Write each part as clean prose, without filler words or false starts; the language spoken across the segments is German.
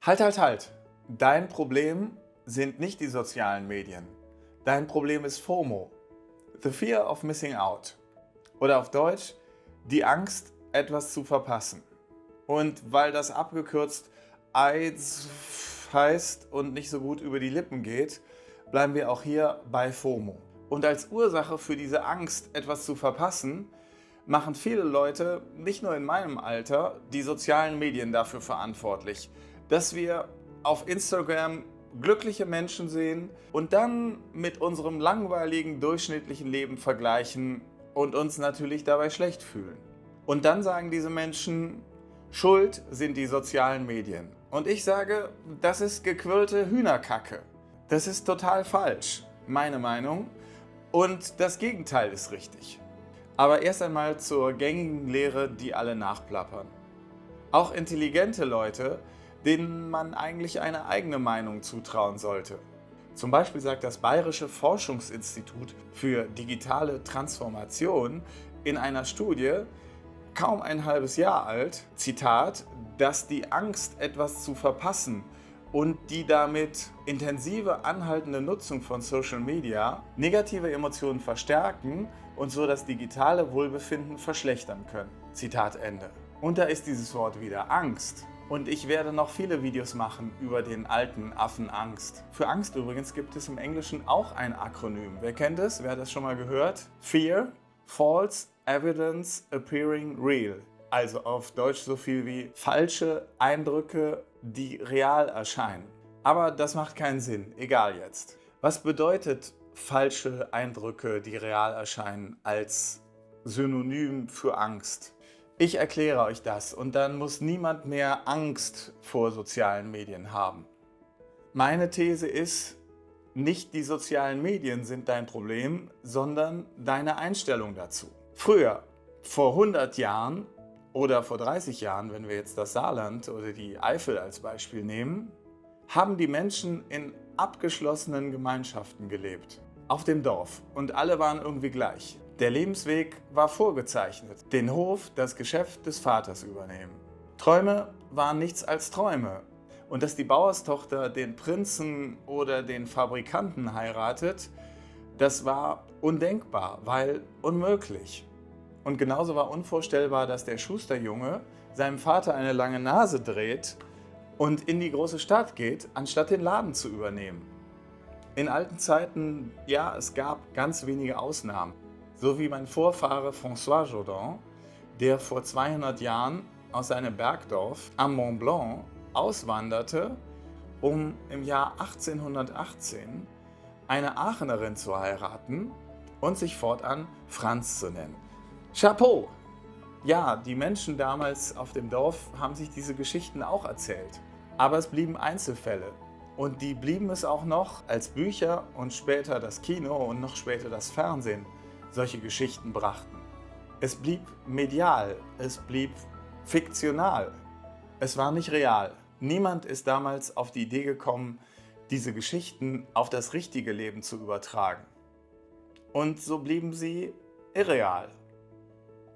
Halt, halt, halt! Dein Problem sind nicht die sozialen Medien. Dein Problem ist FOMO, the fear of missing out. Oder auf Deutsch, die Angst, etwas zu verpassen. Und weil das abgekürzt AIDS heißt und nicht so gut über die Lippen geht, bleiben wir auch hier bei FOMO. Und als Ursache für diese Angst, etwas zu verpassen, machen viele Leute, nicht nur in meinem Alter, die sozialen Medien dafür verantwortlich, dass wir auf Instagram glückliche Menschen sehen und dann mit unserem langweiligen, durchschnittlichen Leben vergleichen und uns natürlich dabei schlecht fühlen. Und dann sagen diese Menschen, Schuld sind die sozialen Medien. Und ich sage, das ist gequirlte Hühnerkacke. Das ist total falsch, meine Meinung. Und das Gegenteil ist richtig. Aber erst einmal zur gängigen Lehre, die alle nachplappern. Auch intelligente Leute, denen man eigentlich eine eigene Meinung zutrauen sollte. Zum Beispiel sagt das Bayerische Forschungsinstitut für digitale Transformation in einer Studie, kaum ein halbes Jahr alt, Zitat, dass die Angst, etwas zu verpassen und die damit intensive anhaltende Nutzung von Social Media negative Emotionen verstärken und so das digitale Wohlbefinden verschlechtern können. Zitat Ende. Und da ist dieses Wort wieder Angst. Und ich werde noch viele Videos machen über den alten Affen Angst. Für Angst übrigens gibt es im Englischen auch ein Akronym. Wer kennt es? Wer hat das schon mal gehört? Fear, False Evidence Appearing Real. Also auf Deutsch so viel wie falsche Eindrücke, die real erscheinen. Aber das macht keinen Sinn, egal jetzt. Was bedeutet falsche Eindrücke, die real erscheinen, als Synonym für Angst? Ich erkläre euch das und dann muss niemand mehr Angst vor sozialen Medien haben. Meine These ist, nicht die sozialen Medien sind dein Problem, sondern deine Einstellung dazu. Früher, vor 100 Jahren oder vor 30 Jahren, wenn wir jetzt das Saarland oder die Eifel als Beispiel nehmen, haben die Menschen in abgeschlossenen Gemeinschaften gelebt. Auf dem Dorf und alle waren irgendwie gleich. Der Lebensweg war vorgezeichnet. Den Hof, das Geschäft des Vaters übernehmen. Träume waren nichts als Träume. Und dass die Bauerstochter den Prinzen oder den Fabrikanten heiratet, das war undenkbar, weil unmöglich. Und genauso war unvorstellbar, dass der Schusterjunge seinem Vater eine lange Nase dreht und in die große Stadt geht, anstatt den Laden zu übernehmen. In alten Zeiten, ja, es gab ganz wenige Ausnahmen. So wie mein Vorfahre François Jourdan, der vor 200 Jahren aus seinem Bergdorf am Mont Blanc auswanderte, um im Jahr 1818 eine Aachenerin zu heiraten und sich fortan Franz zu nennen. Chapeau! Ja, die Menschen damals auf dem Dorf haben sich diese Geschichten auch erzählt. Aber es blieben Einzelfälle. Und die blieben es auch noch, als Bücher und später das Kino und noch später das Fernsehen solche Geschichten brachten. Es blieb medial, es blieb fiktional. Es war nicht real. Niemand ist damals auf die Idee gekommen, diese Geschichten auf das richtige Leben zu übertragen. Und so blieben sie irreal.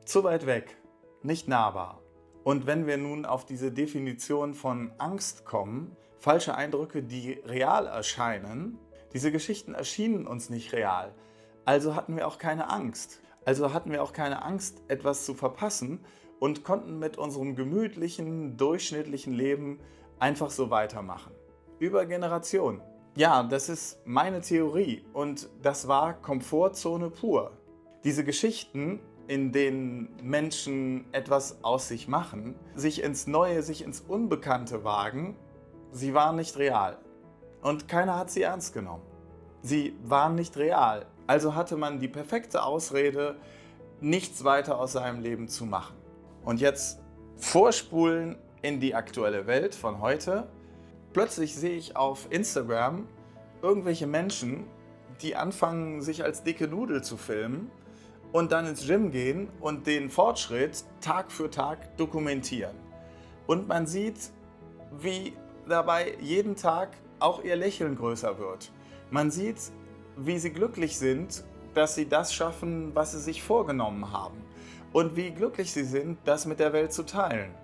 Zu weit weg, nicht nahbar. Und wenn wir nun auf diese Definition von Angst kommen, falsche Eindrücke, die real erscheinen, diese Geschichten erschienen uns nicht real. Also hatten wir auch keine Angst. Also hatten wir auch keine Angst, etwas zu verpassen und konnten mit unserem gemütlichen, durchschnittlichen Leben einfach so weitermachen. Über Generationen. Ja, das ist meine Theorie und das war Komfortzone pur. Diese Geschichten, in denen Menschen etwas aus sich machen, sich ins Neue, sich ins Unbekannte wagen, sie waren nicht real. Und keiner hat sie ernst genommen. Sie waren nicht real. Also hatte man die perfekte Ausrede, nichts weiter aus seinem Leben zu machen. Und jetzt vorspulen in die aktuelle Welt von heute. Plötzlich sehe ich auf Instagram irgendwelche Menschen, die anfangen, sich als dicke Nudel zu filmen und dann ins Gym gehen und den Fortschritt Tag für Tag dokumentieren. Und man sieht, wie dabei jeden Tag auch ihr Lächeln größer wird. Man sieht, wie sie glücklich sind, dass sie das schaffen, was sie sich vorgenommen haben. Und wie glücklich sie sind, das mit der Welt zu teilen.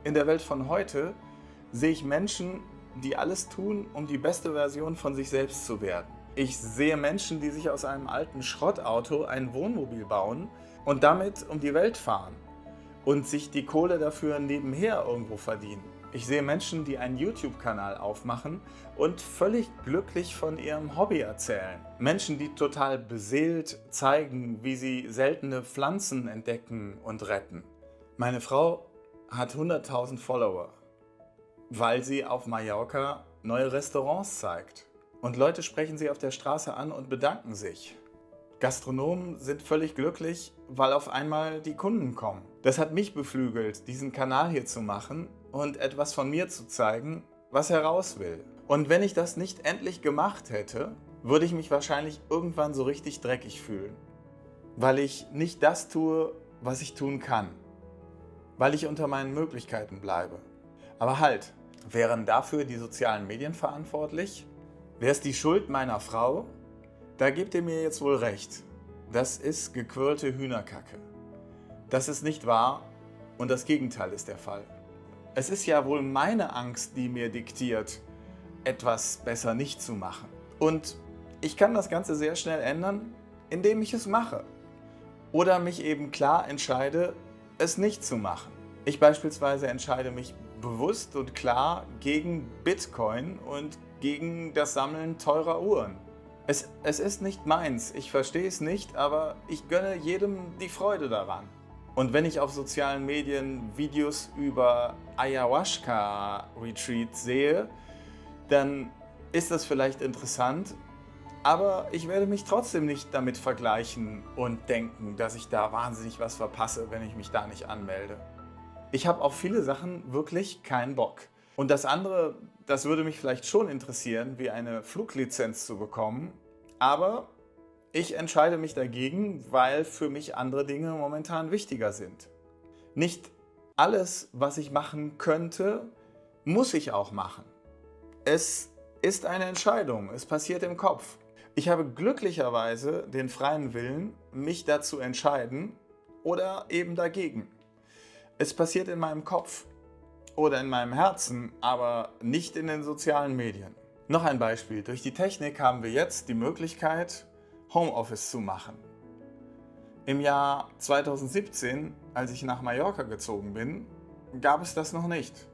In der Welt von heute sehe ich Menschen, die alles tun, um die beste Version von sich selbst zu werden. Ich sehe Menschen, die sich aus einem alten Schrottauto ein Wohnmobil bauen und damit um die Welt fahren und sich die Kohle dafür nebenher irgendwo verdienen. Ich sehe Menschen, die einen YouTube-Kanal aufmachen und völlig glücklich von ihrem Hobby erzählen. Menschen, die total beseelt zeigen, wie sie seltene Pflanzen entdecken und retten. Meine Frau hat 100.000 Follower, weil sie auf Mallorca neue Restaurants zeigt. Und Leute sprechen sie auf der Straße an und bedanken sich. Gastronomen sind völlig glücklich, weil auf einmal die Kunden kommen. Das hat mich beflügelt, diesen Kanal hier zu machen und etwas von mir zu zeigen, was heraus will. Und wenn ich das nicht endlich gemacht hätte, würde ich mich wahrscheinlich irgendwann so richtig dreckig fühlen. Weil ich nicht das tue, was ich tun kann. Weil ich unter meinen Möglichkeiten bleibe. Aber halt, wären dafür die sozialen Medien verantwortlich? Wäre es die Schuld meiner Frau? Da gebt ihr mir jetzt wohl recht. Das ist gequirlte Hühnerkacke. Das ist nicht wahr und das Gegenteil ist der Fall. Es ist ja wohl meine Angst, die mir diktiert, etwas besser nicht zu machen. Und ich kann das Ganze sehr schnell ändern, indem ich es mache. Oder mich eben klar entscheide, es nicht zu machen. Ich beispielsweise entscheide mich bewusst und klar gegen Bitcoin und gegen das Sammeln teurer Uhren. Es ist nicht meins, ich verstehe es nicht, aber ich gönne jedem die Freude daran. Und wenn ich auf sozialen Medien Videos über Ayahuasca-Retreats sehe, dann ist das vielleicht interessant, aber ich werde mich trotzdem nicht damit vergleichen und denken, dass ich da wahnsinnig was verpasse, wenn ich mich da nicht anmelde. Ich habe auf viele Sachen wirklich keinen Bock. Und das andere, das würde mich vielleicht schon interessieren, wie eine Fluglizenz zu bekommen, aber ich entscheide mich dagegen, weil für mich andere Dinge momentan wichtiger sind. Nicht alles, was ich machen könnte, muss ich auch machen. Es ist eine Entscheidung, es passiert im Kopf. Ich habe glücklicherweise den freien Willen, mich dazu entscheiden oder eben dagegen. Es passiert in meinem Kopf oder in meinem Herzen, aber nicht in den sozialen Medien. Noch ein Beispiel. Durch die Technik haben wir jetzt die Möglichkeit, Homeoffice zu machen. Im Jahr 2017, als ich nach Mallorca gezogen bin, gab es das noch nicht.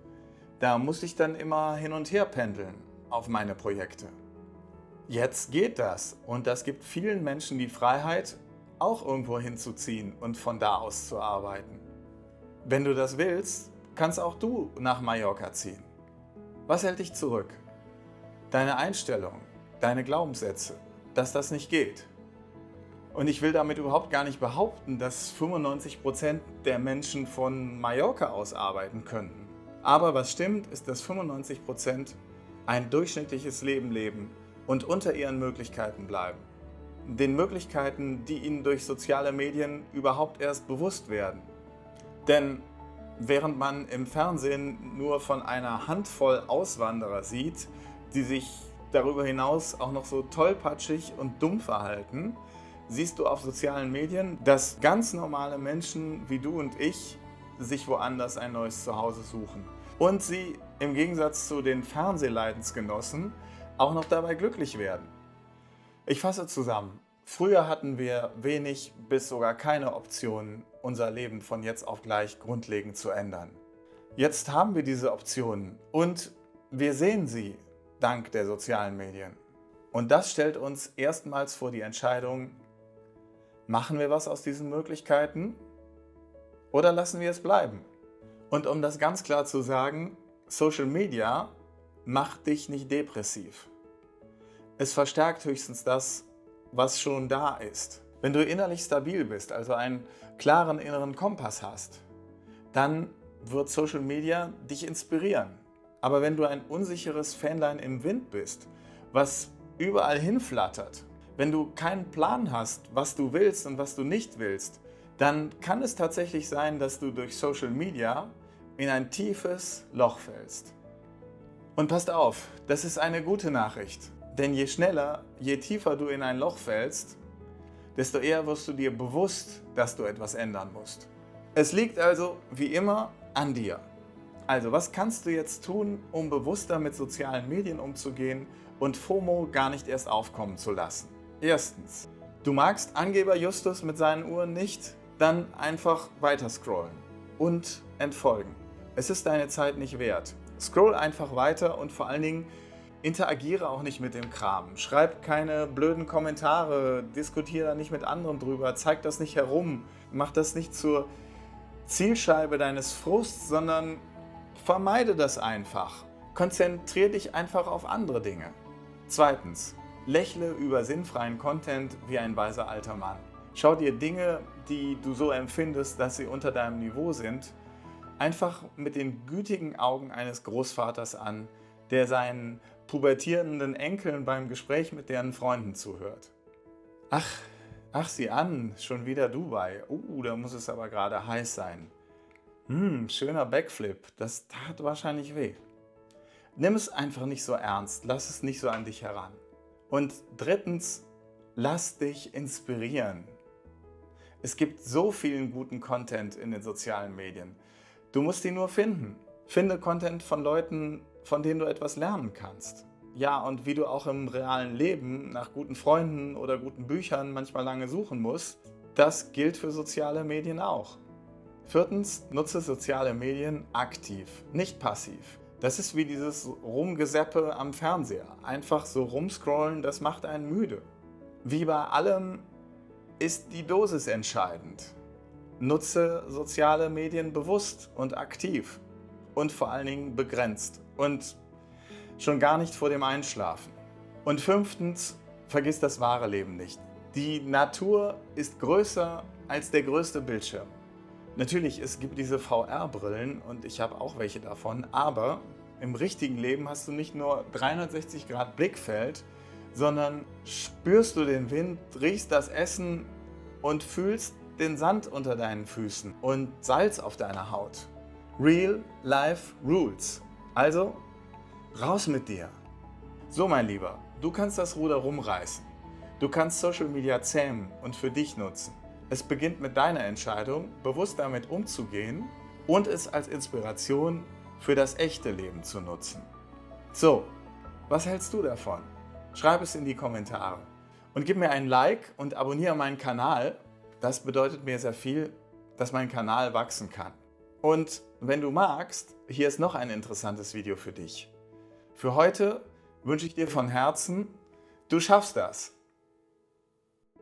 Da musste ich dann immer hin und her pendeln auf meine Projekte. Jetzt geht das und das gibt vielen Menschen die Freiheit, auch irgendwo hinzuziehen und von da aus zu arbeiten. Wenn du das willst, kannst auch du nach Mallorca ziehen. Was hält dich zurück? Deine Einstellung, deine Glaubenssätze, dass das nicht geht. Und ich will damit überhaupt gar nicht behaupten, dass 95% der Menschen von Mallorca aus arbeiten könnten. Aber was stimmt, ist, dass 95% ein durchschnittliches Leben leben und unter ihren Möglichkeiten bleiben. Den Möglichkeiten, die ihnen durch soziale Medien überhaupt erst bewusst werden. Denn während man im Fernsehen nur von einer Handvoll Auswanderer sieht, die sich darüber hinaus auch noch so tollpatschig und dumm verhalten, siehst du auf sozialen Medien, dass ganz normale Menschen wie du und ich sich woanders ein neues Zuhause suchen. Und sie im Gegensatz zu den Fernsehleidensgenossen auch noch dabei glücklich werden. Ich fasse zusammen. Früher hatten wir wenig bis sogar keine Optionen, unser Leben von jetzt auf gleich grundlegend zu ändern. Jetzt haben wir diese Optionen und wir sehen sie dank der sozialen Medien. Und das stellt uns erstmals vor die Entscheidung, machen wir was aus diesen Möglichkeiten oder lassen wir es bleiben? Und um das ganz klar zu sagen, Social Media macht dich nicht depressiv. Es verstärkt höchstens das, was schon da ist. Wenn du innerlich stabil bist, also einen klaren inneren Kompass hast, dann wird Social Media dich inspirieren. Aber wenn du ein unsicheres Fähnlein im Wind bist, was überall hinflattert, wenn du keinen Plan hast, was du willst und was du nicht willst, dann kann es tatsächlich sein, dass du durch Social Media in ein tiefes Loch fällst. Und passt auf, das ist eine gute Nachricht. Denn je schneller, je tiefer du in ein Loch fällst, desto eher wirst du dir bewusst, dass du etwas ändern musst. Es liegt also, wie immer, an dir. Also, was kannst du jetzt tun, um bewusster mit sozialen Medien umzugehen und FOMO gar nicht erst aufkommen zu lassen? Erstens, du magst Angeber Justus mit seinen Uhren nicht? Dann einfach weiter scrollen und entfolgen. Es ist deine Zeit nicht wert. Scroll einfach weiter und vor allen Dingen interagiere auch nicht mit dem Kram. Schreib keine blöden Kommentare, diskutiere da nicht mit anderen drüber, zeig das nicht herum, mach das nicht zur Zielscheibe deines Frusts, sondern vermeide das einfach. Konzentriere dich einfach auf andere Dinge. Zweitens, lächle über sinnfreien Content wie ein weiser alter Mann. Schau dir Dinge, die du so empfindest, dass sie unter deinem Niveau sind, einfach mit den gütigen Augen eines Großvaters an, der seinen pubertierenden Enkeln beim Gespräch mit deren Freunden zuhört. Ach, sieh an, schon wieder Dubai. Da muss es aber gerade heiß sein. Schöner Backflip, das tat wahrscheinlich weh. Nimm es einfach nicht so ernst, lass es nicht so an dich heran. Und drittens, lass dich inspirieren. Es gibt so vielen guten Content in den sozialen Medien. Du musst ihn nur finden. Finde Content von Leuten, von denen du etwas lernen kannst. Ja, und wie du auch im realen Leben nach guten Freunden oder guten Büchern manchmal lange suchen musst, das gilt für soziale Medien auch. Viertens, nutze soziale Medien aktiv, nicht passiv. Das ist wie dieses Rumgeseppe am Fernseher. Einfach so rumscrollen, das macht einen müde. Wie bei allem ist die Dosis entscheidend. Nutze soziale Medien bewusst und aktiv und vor allen Dingen begrenzt und schon gar nicht vor dem Einschlafen. Und fünftens, vergiss das wahre Leben nicht. Die Natur ist größer als der größte Bildschirm. Natürlich, es gibt diese VR-Brillen und ich habe auch welche davon, aber im richtigen Leben hast du nicht nur 360 Grad Blickfeld, sondern spürst du den Wind, riechst das Essen und fühlst den Sand unter deinen Füßen und Salz auf deiner Haut. Real Life Rules. Also, raus mit dir. So, mein Lieber, du kannst das Ruder rumreißen. Du kannst Social Media zähmen und für dich nutzen. Es beginnt mit deiner Entscheidung, bewusst damit umzugehen und es als Inspiration für das echte Leben zu nutzen. So, was hältst du davon? Schreib es in die Kommentare und gib mir ein Like und abonniere meinen Kanal. Das bedeutet mir sehr viel, dass mein Kanal wachsen kann. Und wenn du magst, hier ist noch ein interessantes Video für dich. Für heute wünsche ich dir von Herzen, du schaffst das.